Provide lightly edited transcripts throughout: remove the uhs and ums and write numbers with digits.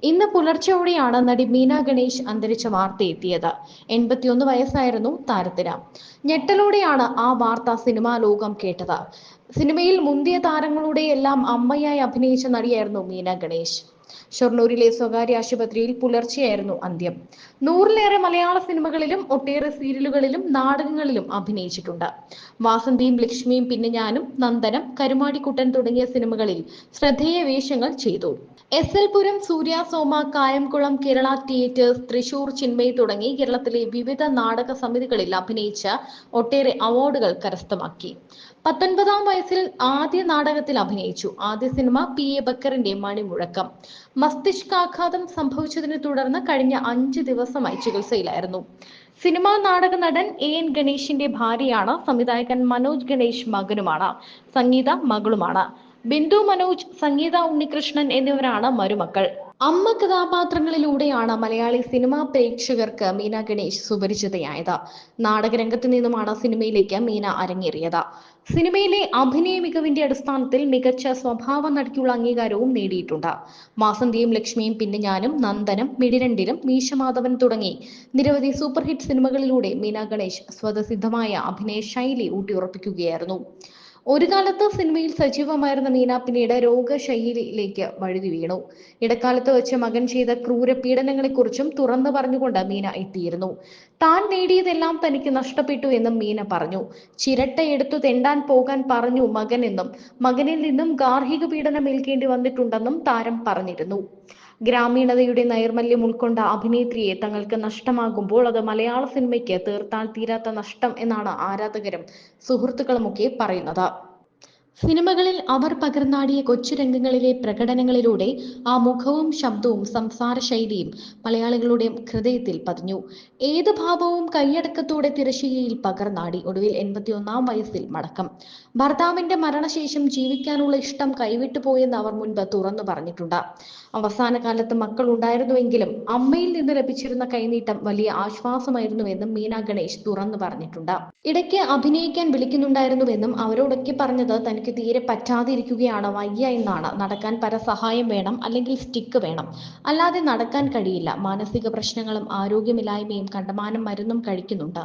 ഇന്ന് പുലർച്ചെയോടെയാണ് നടി മീന ഗണേഷ് അന്തരിച്ച വാർത്തയെത്തിയത്. 81 വയസ്സായിരുന്നു താരത്തിന്. ഞെട്ടലോടെയാണ് ആ വാർത്ത സിനിമാ ലോകം കേട്ടത്. സിനിമയിൽ മുന്തിയ താരങ്ങളുടെയെല്ലാം അമ്മയായി അഭിനയിച്ച നടിയായിരുന്നു മീന ഗണേഷ്. ഷൊർണൂരിലെ സ്വകാര്യ ആശുപത്രിയിൽ പുലർച്ചെയായിരുന്നു അന്ത്യം. 100-ലേറെ മലയാള സിനിമകളിലും ഒട്ടേറെ സീരിയലുകളിലും നാടകങ്ങളിലും അഭിനയിച്ചിട്ടുണ്ട്. വാസന്തിയും ലക്ഷ്മിയും പിന്നെ ഞാനും, നന്ദനം, കരുമാടിക്കുട്ടൻ തുടങ്ങിയ സിനിമകളിൽ ശ്രദ്ധേയ വേഷങ്ങൾ ചെയ്തു. എസ്.എൽ. പുരം, സൂര്യ സോമ, കായംകുളം, കേരള തിയേറ്റേഴ്സ്, തൃശൂർ ചിന്മയി തുടങ്ങി കേരളത്തിലെ വിവിധ നാടക സമിതികളിൽ അഭിനയിച്ച ഒട്ടേറെ അവാർഡുകൾ കരസ്ഥമാക്കി. 19-ാം വയസ്സിൽ ആദ്യ നാടകത്തിൽ അഭിനയിച്ചു. ആദ്യ സിനിമ P.A. ബക്കറിന്റെ മണിമുഴക്കം. മസ്തിഷ്കാഘാതം സംഭവിച്ചതിനെ തുടർന്ന് കഴിഞ്ഞ 5 ദിവസമായി ചികിത്സയിലായിരുന്നു. സിനിമാ നാടക നടൻ A.N. ഗണേഷിന്റെ ഭാര്യയാണ്. സംവിധായകൻ മനോജ് ഗണേഷ് മകനുമാണ്. സംഗീത മകളുമാണ്. ബിന്ദു മനോജ്, സംഗീത ഉണ്ണികൃഷ്ണൻ എന്നിവരാണ് മരുമക്കൾ. അമ്മ കഥാപാത്രങ്ങളിലൂടെയാണ് മലയാളി സിനിമാ പ്രേക്ഷകർക്ക് മീന ഗണേഷ് സുപരിചിതയായത്. നാടകരംഗത്ത് നിന്നുമാണ് സിനിമയിലേക്ക് മീന അരങ്ങേറിയത്. സിനിമയിലെ അഭിനയ മികവിന്റെ അടിസ്ഥാനത്തിൽ മികച്ച സ്വഭാവ നടിക്കുള്ള അംഗീകാരവും നേടിയിട്ടുണ്ട്. വാസന്തിയും ലക്ഷ്മിയും പിന്നെ ഞാനും, നന്ദനം, മിഴിരണ്ടിലും, മീശമാധവൻ തുടങ്ങി നിരവധി സൂപ്പർ ഹിറ്റ് സിനിമകളിലൂടെ മീന ഗണേഷ് സ്വതസിദ്ധമായ അഭിനയ ശൈലി ഊട്ടിയുറപ്പിക്കുകയായിരുന്നു. ഒരു കാലത്ത് സിനിമയിൽ സജീവമായിരുന്ന മീന പിന്നീട് രോഗശൈലിയിലേക്ക് വഴുതി വീണു. ഇടക്കാലത്ത് വെച്ച് മകൻ ചെയ്ത ക്രൂര പീഡനങ്ങളെക്കുറിച്ചും തുറന്നു പറഞ്ഞുകൊണ്ട് മീന എത്തിയിരുന്നു. താൻ നേടിയതെല്ലാം തനിക്ക് നഷ്ടപ്പെട്ടു എന്നും മീന പറഞ്ഞു. ചിരട്ടയെടുത്തു തെണ്ടാൻ പോകാൻ പറഞ്ഞു മകനെന്നും മകനിൽ നിന്നും ഗാർഹിക പീഡനം ഏൽക്കേണ്ടി വന്നിട്ടുണ്ടെന്നും താരം പറഞ്ഞിരുന്നു. ഗ്രാമീണതയുടെ നൈർമല്യം ഉൾക്കൊണ്ട അഭിനേത്രിയെ തങ്ങൾക്ക് നഷ്ടമാകുമ്പോൾ അത് മലയാള സിനിമയ്ക്ക് തീർത്താൽ തീരാത്ത നഷ്ടം എന്നാണ് ആരാധകരും സുഹൃത്തുക്കളുമൊക്കെ പറയുന്നത്. സിനിമകളിൽ അവർ പകർന്നാടിയ കൊച്ചുരംഗങ്ങളിലെ പ്രകടനങ്ങളിലൂടെ ആ മുഖവും ശബ്ദവും സംസാര ശൈലിയും മലയാളികളുടെ ഹൃദയത്തിൽ പതിഞ്ഞു. ഏത് ഭാവവും കൈയടക്കത്തോടെ തിരശീലയിൽ പകർന്നാടി. ഒടുവിൽ 81-ാം വയസ്സിൽ മടക്കം. ഭർത്താവിന്റെ മരണശേഷം ജീവിക്കാനുള്ള ഇഷ്ടം കൈവിട്ടുപോയെന്ന് അവർ മുൻപ് തുറന്നു പറഞ്ഞിട്ടുണ്ട്. അവസാന കാലത്ത് മക്കൾ ഉണ്ടായിരുന്നുവെങ്കിലും അമ്മയിൽ നിന്ന് ലഭിച്ചിരുന്ന കൈനീട്ടം വലിയ ആശ്വാസമായിരുന്നുവെന്നും മീന ഗണേഷ് തുറന്നു പറഞ്ഞിട്ടുണ്ട്. ഇടയ്ക്ക് അഭിനയിക്കാൻ വിളിക്കുന്നുണ്ടായിരുന്നുവെന്നും അവരോടൊക്കെ പറഞ്ഞത് തനിക്ക് തീരെ പറ്റാതിരിക്കുകയാണ്, വയ്യ എന്നാണ്. നടക്കാൻ പരസഹായം വേണം, അല്ലെങ്കിൽ സ്റ്റിക്ക് വേണം, അല്ലാതെ നടക്കാൻ കഴിയില്ല. മാനസിക പ്രശ്നങ്ങളും ആരോഗ്യമില്ലായ്മയും കണ്ടമാനം മരുന്നും കഴിക്കുന്നുണ്ട്.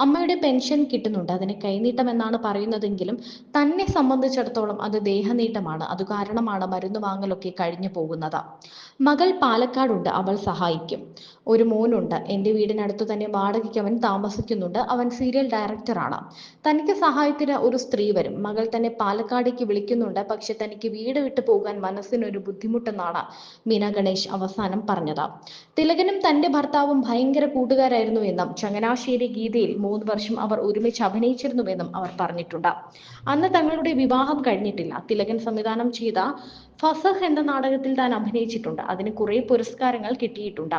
അമ്മയുടെ പെൻഷൻ കിട്ടുന്നുണ്ട്, അതിന് കൈനീട്ടം എന്നാണ് പറയുന്നതെങ്കിലും തന്നെ സംബന്ധിച്ചിടത്തോളം അത് ദേഹനീട്ടമാണ്. അതുകാരണമാണ് മരുന്ന് വാങ്ങലൊക്കെ കഴിഞ്ഞു പോകുന്നത്. മകൾ പാലക്കാടുണ്ട്, അവൾ സഹായിക്കും. ഒരു മോനുണ്ട്. എൻ്റെ വീടിനടുത്തു തന്നെ വാടകയ്ക്ക് അവൻ താമസിക്കുന്നുണ്ട്. അവൻ സീരിയൽ ഡയറക്ടറാണ്. തനിക്ക് സഹായത്തിന് ഒരു സ്ത്രീ വരും. മകൾ തന്നെ പാലക്കാടേക്ക് വിളിക്കുന്നുണ്ട്. പക്ഷെ തനിക്ക് വീട് വിട്ടു പോകാൻ മനസ്സിനൊരു ബുദ്ധിമുട്ടെന്നാണ് മീന ഗണേഷ് അവസാനം പറഞ്ഞത്. തിലകനും തന്റെ ഭർത്താവും ഭയങ്കര കൂട്ടുകാരായിരുന്നു എന്നും ചങ്ങനാശ്ശേരി ഗീതയിൽ 3 വർഷം അവർ ഒരുമിച്ച് അഭിനയിച്ചിരുന്നുവെന്നും അവർ പറഞ്ഞിട്ടുണ്ട്. അന്ന് തങ്ങളുടെ വിവാഹം കഴിഞ്ഞിട്ടില്ല. തിലകൻ സംവിധാനം ചെയ്ത ഫസഹ് എന്ന നാടകത്തിൽ താൻ അഭിനയിച്ചിട്ടുണ്ട്. അതിന് കുറെ പുരസ്കാരങ്ങൾ കിട്ടിയിട്ടുണ്ട്.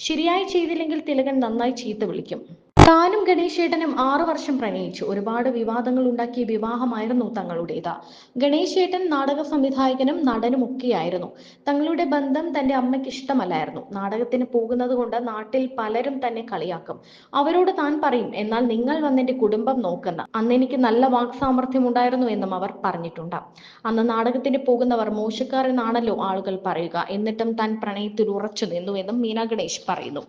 ശരിയായി ചെയ്തില്ലെങ്കിൽ തിലകൻ നന്നായി ചീത്ത വിളിക്കും. താനും ഗണേശേട്ടനും 6 വർഷം പ്രണയിച്ചു. ഒരുപാട് വിവാദങ്ങൾ ഉണ്ടാക്കിയ വിവാഹമായിരുന്നു തങ്ങളുടേത്. ഗണേശേട്ടൻ നാടക സംവിധായകനും നടനും ഒക്കെയായിരുന്നു. തങ്ങളുടെ ബന്ധം തന്റെ അമ്മയ്ക്ക് ഇഷ്ടമല്ലായിരുന്നു. നാടകത്തിന് പോകുന്നത് കൊണ്ട് നാട്ടിൽ പലരും തന്നെ കളിയാക്കും. അവരോട് താൻ പറയും, എന്നാൽ നിങ്ങൾ വന്നെന്റെ കുടുംബം നോക്കെന്ന്. അന്ന് എനിക്ക് നല്ല വാക്സാമർഥ്യം ഉണ്ടായിരുന്നു എന്നും അവർ പറഞ്ഞിട്ടുണ്ട്. അന്ന് നാടകത്തിന് പോകുന്നവർ മോശക്കാർ എന്നാണല്ലോ ആളുകൾ പറയുക. എന്നിട്ടും താൻ പ്രണയത്തിൽ ഉറച്ചു നിന്നുവെന്നും മീന ഗണേഷ് പറയുന്നു.